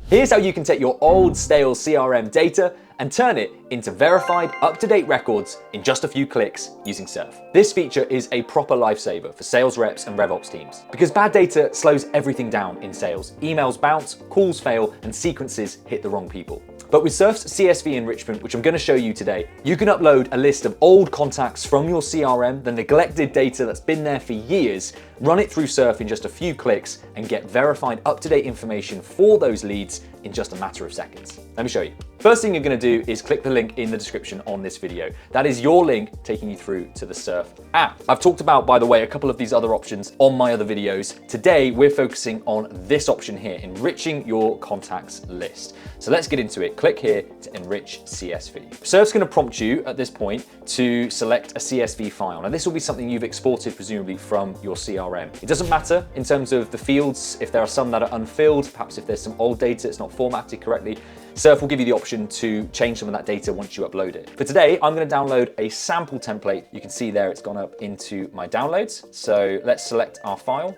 Here's how you can take your old stale CRM data and turn it into verified, up-to-date records in just a few clicks using Surfe. This feature is a proper lifesaver for sales reps and RevOps teams because bad data slows everything down in sales. Emails bounce, calls fail, and sequences hit the wrong people. But with Surfe's CSV Enrichment, which I'm going to show you today, you can upload a list of old contacts from your CRM, the neglected data that's been there for years, run it through Surfe in just a few clicks, and get verified up-to-date information for those leads in just a matter of seconds. Let me show you. First thing you're going to do is click the link in the description on this video. That is your link taking you through to the Surfe app. I've talked about, by the way, a couple of these other options on my other videos. Today, we're focusing on this option here, enriching your contacts list. So let's get into it. Click here to enrich CSV. Surfe's going to prompt you at this point to select a CSV file. Now, this will be something you've exported presumably from your CRM. It doesn't matter in terms of the fields, if there are some that are unfilled, perhaps if there's some old data, it's not formatted correctly. Surfe will give you the option to change some of that data once you upload it. For today, I'm going to download a sample template. You can see there it's gone up into my downloads. So let's select our file.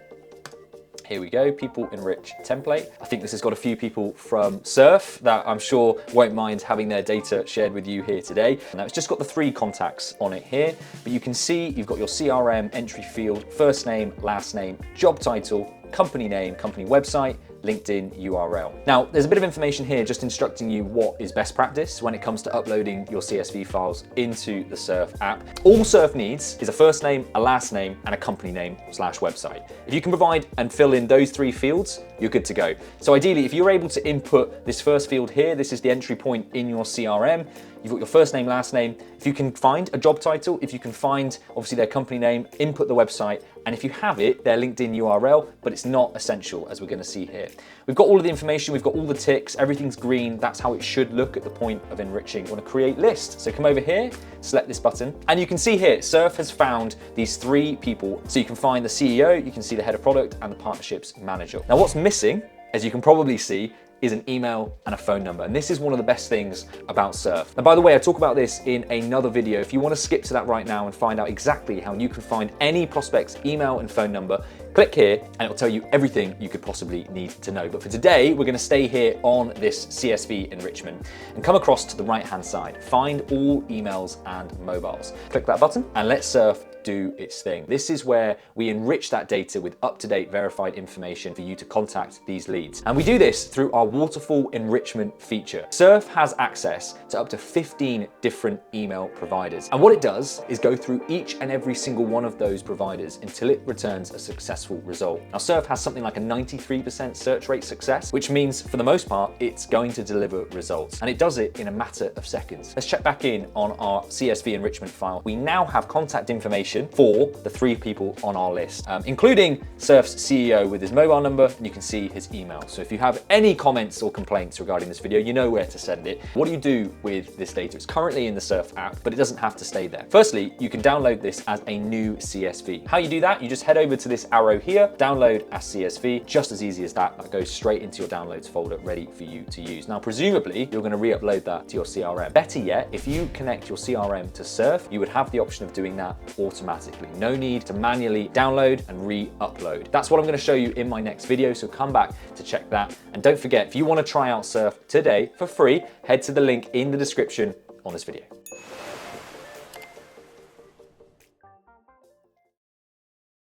Here we go, people enrich template. I think this has got a few people from Surfe that I'm sure won't mind having their data shared with you here today. Now it's just got the 3 contacts on it here, but you can see you've got your CRM entry field, first name, last name, job title, company name, company website, LinkedIn URL. Now, there's a bit of information here just instructing you what is best practice when it comes to uploading your CSV files into the Surfe app. All Surfe needs is a first name, a last name, and a company name / website. If you can provide and fill in those 3 fields, you're good to go. So ideally, if you're able to input this first field here, this is the entry point in your CRM, you've got your first name, last name. If you can find a job title, if you can find obviously their company name, input the website, and if you have it, their LinkedIn URL, but it's not essential as we're going to see here. We've got all of the information, we've got all the ticks, everything's green. That's how it should look at the point of enriching. You want to create list. So come over here, select this button, and you can see here, Surfe has found these 3 people. So you can find the CEO, you can see the head of product, and the partnerships manager. Now what's missing, as you can probably see, is an email and a phone number. And this is one of the best things about Surfe. And by the way, I talk about this in another video. If you want to skip to that right now and find out exactly how you can find any prospect's email and phone number, click here and it'll tell you everything you could possibly need to know. But for today, we're going to stay here on this CSV enrichment and come across to the right-hand side. Find all emails and mobiles. Click that button and let Surfe do its thing. This is where we enrich that data with up-to-date verified information for you to contact these leads. And we do this through our Waterfall Enrichment feature. Surfe has access to up to 15 different email providers. And what it does is go through each and every single one of those providers until it returns a successful result. Now, Surfe has something like a 93% search rate success, which means for the most part, it's going to deliver results. And it does it in a matter of seconds. Let's check back in on our CSV enrichment file. We now have contact information for the 3 people on our list, including Surfe's CEO with his mobile number, and you can see his email. So if you have any comments or complaints regarding this video, you know where to send it. What do you do with this data? It's currently in the Surfe app, but it doesn't have to stay there. Firstly, you can download this as a new CSV. How you do that? You just head over to this arrow here, download as CSV, just as easy as that. That goes straight into your downloads folder, ready for you to use. Now, presumably, you're going to re-upload that to your CRM. Better yet, if you connect your CRM to Surfe, you would have the option of doing that automatically. No need to manually download and re-upload. That's what I'm going to show you in my next video, so come back to check that. And don't forget, if you want to try out Surfe today for free, head to the link in the description on this video.